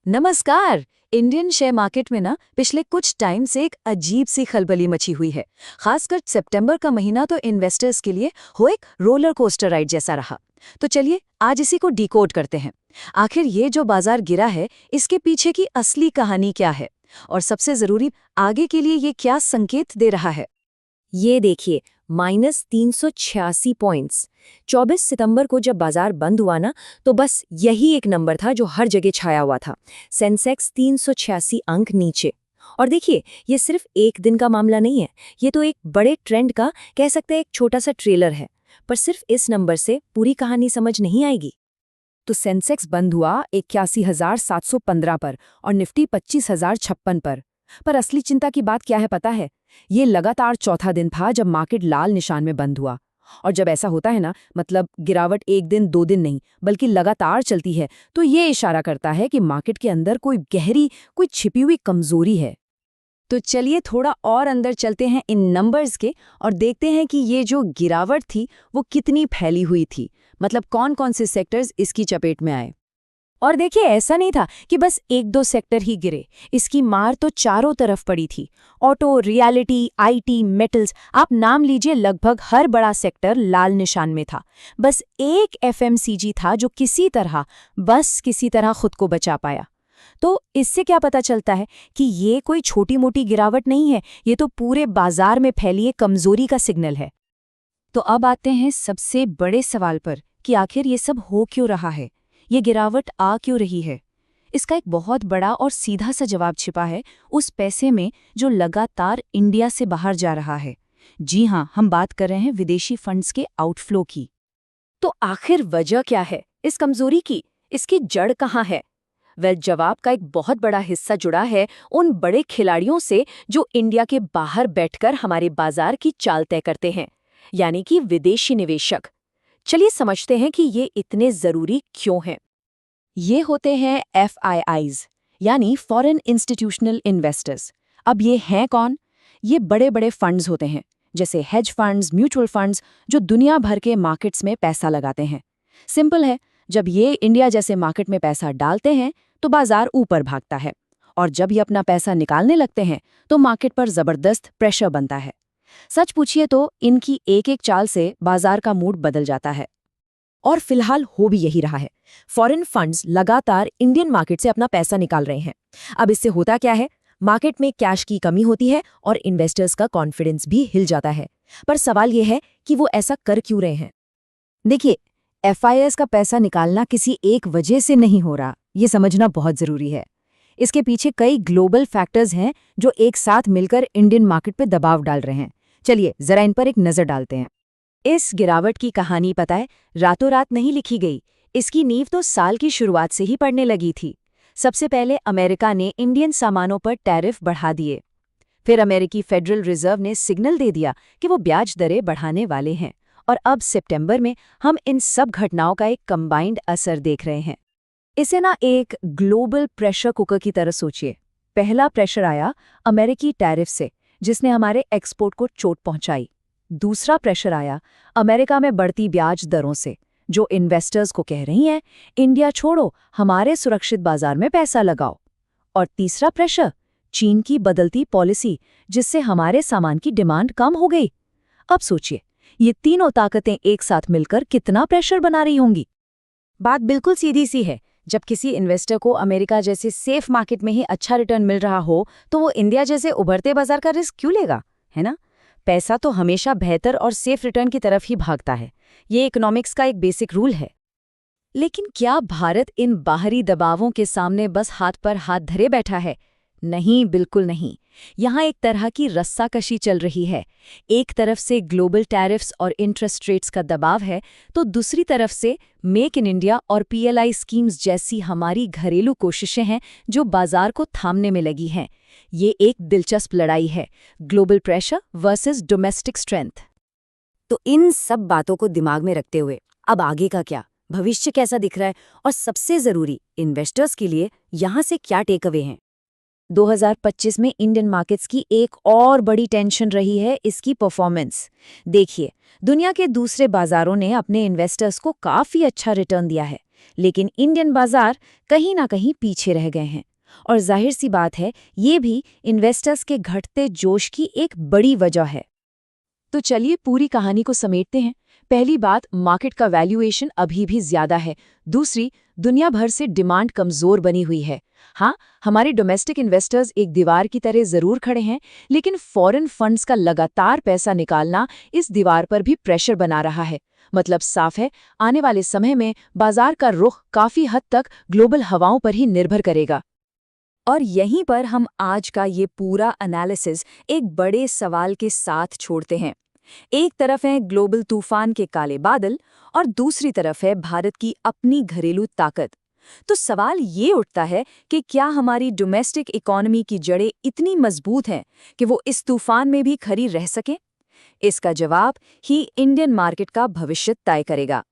नमस्कार। Indian share market में ना पिछले कुछ टाइम से एक अजीब सी खलबली मची हुई है। खासकर सितंबर का महीना तो इन्वेस्टर्स के लिए वो एक रोलर कोस्टर राइड जैसा रहा। तो चलिए आज इसी को डिकोड करते हैं। आखिर ये जो बाजार गिरा है, इसके पीछे की असली कहानी क्या है और सबसे जरूरी, आगे के लिए ये क्या संकेत दे रहा है। ये देखिए, -386 पॉइंट्स। 24 सितंबर को जब बाजार बंद हुआ ना, तो बस यही एक नंबर था जो हर जगह छाया हुआ था। सेंसेक्स 386 अंक नीचे। और देखिए, ये सिर्फ एक दिन का मामला नहीं है, ये तो एक बड़े ट्रेंड का, कह सकते हैं, एक छोटा सा ट्रेलर है। पर सिर्फ इस नंबर से पूरी कहानी समझ नहीं आएगी। तो सेंसेक्स बंद हुआ 81,715 पर और निफ्टी 25,056 पर असली चिंता की बात क्या है पता है? ये लगातार चौथा दिन था जब मार्केट लाल निशान में बंद हुआ। और जब ऐसा होता है ना, मतलब गिरावट एक दिन दो दिन नहीं बल्कि लगातार चलती है, तो ये इशारा करता है कि मार्केट के अंदर कोई गहरी, कोई छिपी हुई कमजोरी है। तो चलिए थोड़ा और अंदर चलते हैं इन नंबर्स के और देखते हैं कि ये जो गिरावट थी वो कितनी फैली हुई थी। मतलब कौन कौन से सेक्टर्स इसकी चपेट में आए। और देखिए, ऐसा नहीं था कि बस एक दो सेक्टर ही गिरे, इसकी मार तो चारों तरफ पड़ी थी। ऑटो, रियलिटी, आईटी, मेटल्स, आप नाम लीजिए, लगभग हर बड़ा सेक्टर लाल निशान में था। बस एक एफएमसीजी था जो किसी तरह खुद को बचा पाया। तो इससे क्या पता चलता है कि ये कोई छोटी मोटी गिरावट नहीं है, ये तो पूरे बाजार में फैली एक कमजोरी का सिग्नल है। तो अब आते हैं सबसे बड़े सवाल पर कि आखिर ये सब हो क्यों रहा है, ये गिरावट आ क्यों रही है। इसका एक बहुत बड़ा और सीधा सा जवाब छिपा है उस पैसे में जो लगातार इंडिया से बाहर जा रहा है। जी हाँ, हम बात कर रहे हैं विदेशी फंड्स के आउटफ्लो की। तो आखिर वजह क्या है इस कमजोरी की? इसकी जड़ कहाँ है? जवाब का एक बहुत बड़ा हिस्सा जुड़ा है उन बड़े खिलाड़ियों से जो इंडिया के बाहर बैठकर हमारे बाजार की चाल तय करते हैं, यानी कि विदेशी निवेशक। चलिए समझते हैं कि ये इतने जरूरी क्यों हैं। ये होते हैं FIIs, यानी फॉरेन इंस्टीट्यूशनल इन्वेस्टर्स। अब ये हैं कौन? ये बड़े बड़े फंड्स होते हैं, जैसे हेज फंड्स, म्यूचुअल फंड्स, जो दुनिया भर के मार्केट्स में पैसा लगाते हैं। सिंपल है, जब ये इंडिया जैसे मार्केट में पैसा डालते हैं तो बाजार ऊपर भागता है, और जब ये अपना पैसा निकालने लगते हैं तो मार्केट पर जबरदस्त प्रेशर बनता है। सच पूछिए तो इनकी एक एक चाल से बाजार का मूड बदल जाता है। और फिलहाल हो भी यही रहा है। फॉरेन फंड्स लगातार इंडियन मार्केट से अपना पैसा निकाल रहे हैं। अब इससे होता क्या है? मार्केट में कैश की कमी होती है और इन्वेस्टर्स का कॉन्फिडेंस भी हिल जाता है। पर सवाल यह है कि वो ऐसा कर क्यों रहे हैं? देखिए, FIS का पैसा निकालना किसी एक वजह से नहीं हो रहा, ये समझना बहुत जरूरी है। इसके पीछे कई ग्लोबल फैक्टर्स हैं जो एक साथ मिलकर इंडियन मार्केट पे दबाव डाल रहे हैं। चलिए जरा इन पर एक नजर डालते हैं। इस गिरावट की कहानी पता है, रातों रात नहीं लिखी गई। इसकी नींव तो साल की शुरुआत से ही पड़ने लगी थी। सबसे पहले अमेरिका ने इंडियन सामानों पर टैरिफ बढ़ा दिए। फिर अमेरिकी फेडरल रिजर्व ने सिग्नल दे दिया कि वो ब्याज दरें बढ़ाने वाले हैं। और अब सितंबर में हम इन सब घटनाओं का एक कंबाइंड असर देख रहे हैं। इसे ना एक ग्लोबल प्रेशर कुकर की तरह सोचिए। पहला प्रेशर आया अमेरिकी टैरिफ से, जिसने हमारे एक्सपोर्ट को चोट पहुंचाई। दूसरा प्रेशर आया अमेरिका में बढ़ती ब्याज दरों से, जो इन्वेस्टर्स को कह रही हैं, इंडिया छोड़ो, हमारे सुरक्षित बाजार में पैसा लगाओ। और तीसरा प्रेशर चीन की बदलती पॉलिसी, जिससे हमारे सामान की डिमांड कम हो गई। अब सोचिए, ये तीनों ताकतें एक साथ मिलकर कितना प्रेशर बना रही होंगी। बात बिल्कुल सीधी सी है। जब किसी इन्वेस्टर को अमेरिका जैसे सेफ मार्केट में ही अच्छा रिटर्न मिल रहा हो, तो वो इंडिया जैसे उभरते बाजार का रिस्क क्यों लेगा, है ना? पैसा तो हमेशा बेहतर और सेफ रिटर्न की तरफ ही भागता है। ये इकोनॉमिक्स का एक बेसिक रूल है। लेकिन क्या भारत इन बाहरी दबावों के सामने बस हाथ पर हाथ धरे बैठा है? नहीं, बिल्कुल नहीं। यहाँ एक तरह की रस्साकशी चल रही है। एक तरफ से ग्लोबल टैरिफ्स और इंटरेस्ट रेट्स का दबाव है, तो दूसरी तरफ से मेक इन इंडिया और PLI स्कीम्स जैसी हमारी घरेलू कोशिशें हैं जो बाजार को थामने में लगी हैं। ये एक दिलचस्प लड़ाई है, global pressure versus domestic strength. तो इन सब बातों को दिमाग में रखते हुए अब आगे का क्या? भविष्य कैसा दिख रहा है? और सबसे जरूरी, इन्वेस्टर्स के लिए यहाँ से क्या टेक अवे हैं? 2025 में इंडियन मार्केट्स की एक और बड़ी टेंशन रही है इसकी परफॉर्मेंस। देखिए, दुनिया के दूसरे बाजारों ने अपने इन्वेस्टर्स को काफी अच्छा रिटर्न दिया है, लेकिन इंडियन बाजार कहीं ना कहीं पीछे रह गए हैं। और जाहिर सी बात है, ये भी इन्वेस्टर्स के घटते जोश की एक बड़ी वजह है। तो चलिए पूरी कहानी को समेटते हैं। पहली बात, मार्केट का वैल्यूएशन अभी भी ज्यादा है। दूसरी, दुनिया भर से डिमांड कमजोर बनी हुई है। हाँ, हमारे डोमेस्टिक इन्वेस्टर्स एक दीवार की तरह जरूर खड़े हैं, लेकिन फॉरेन फंड्स का लगातार पैसा निकालना इस दीवार पर भी प्रेशर बना रहा है। मतलब साफ है, आने वाले समय में बाजार का रुख काफी हद तक ग्लोबल हवाओं पर ही निर्भर करेगा। और यहीं पर हम आज का ये पूरा एनालिसिस एक बड़े सवाल के साथ छोड़ते हैं। एक तरफ है ग्लोबल तूफान के काले बादल और दूसरी तरफ है भारत की अपनी घरेलू ताकत। तो सवाल ये उठता है कि क्या हमारी डोमेस्टिक इकोनॉमी की जड़ें इतनी मजबूत हैं कि वो इस तूफान में भी खड़ी रह सकें? इसका जवाब ही इंडियन मार्केट का भविष्य तय करेगा।